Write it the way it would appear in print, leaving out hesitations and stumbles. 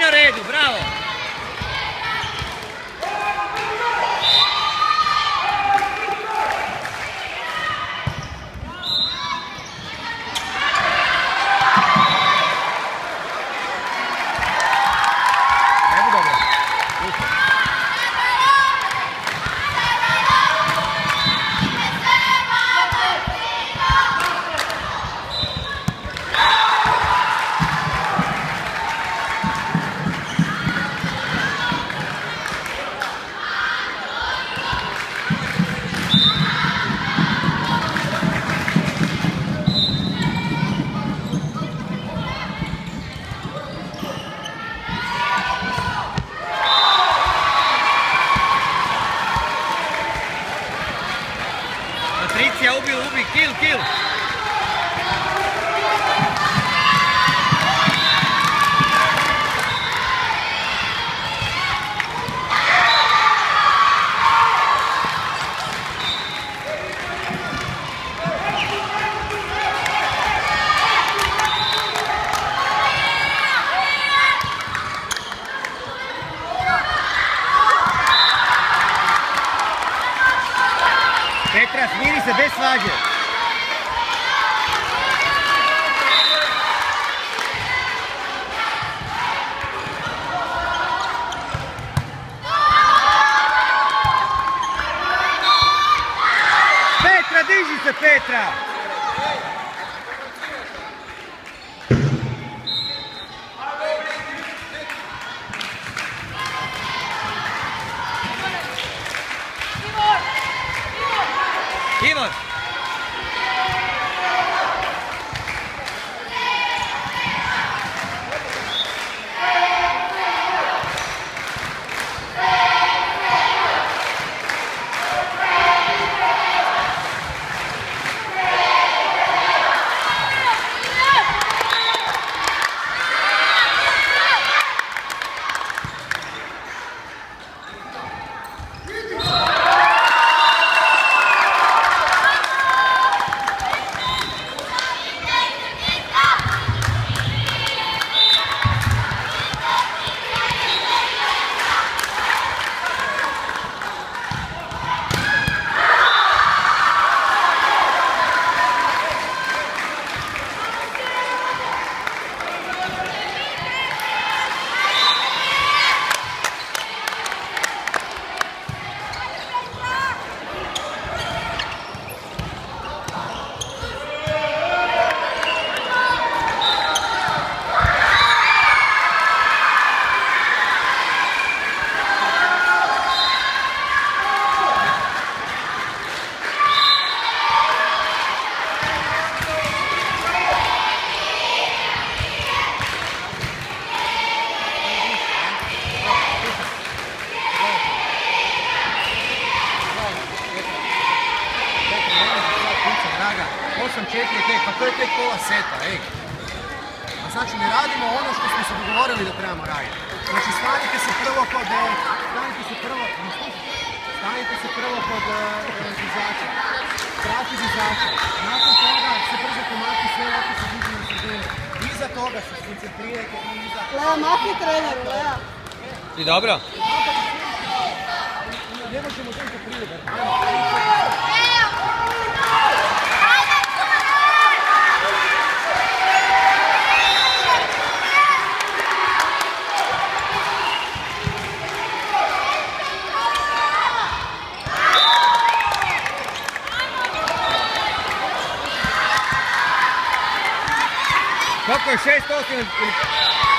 na redu, bravo! Patricija, ubi, kill! Petra, smiri se bez svađe. Petra, diži se Petra! Ivor! Draga, 8-4, pa to je tek pola seta, ej. A znači ne radimo ono što smo se dogovorili da trebamo raditi. Znači stanite se prvo kod zizača. Prati zizača. Nakon toga se brzo pomati sve ovako se diži na sredinu. Iza toga se skoncentrirajte i iza... Lea, mahni treneru, Lea. Ti dobro? Ne možemo zemljati priluga. Koliko je 6-8?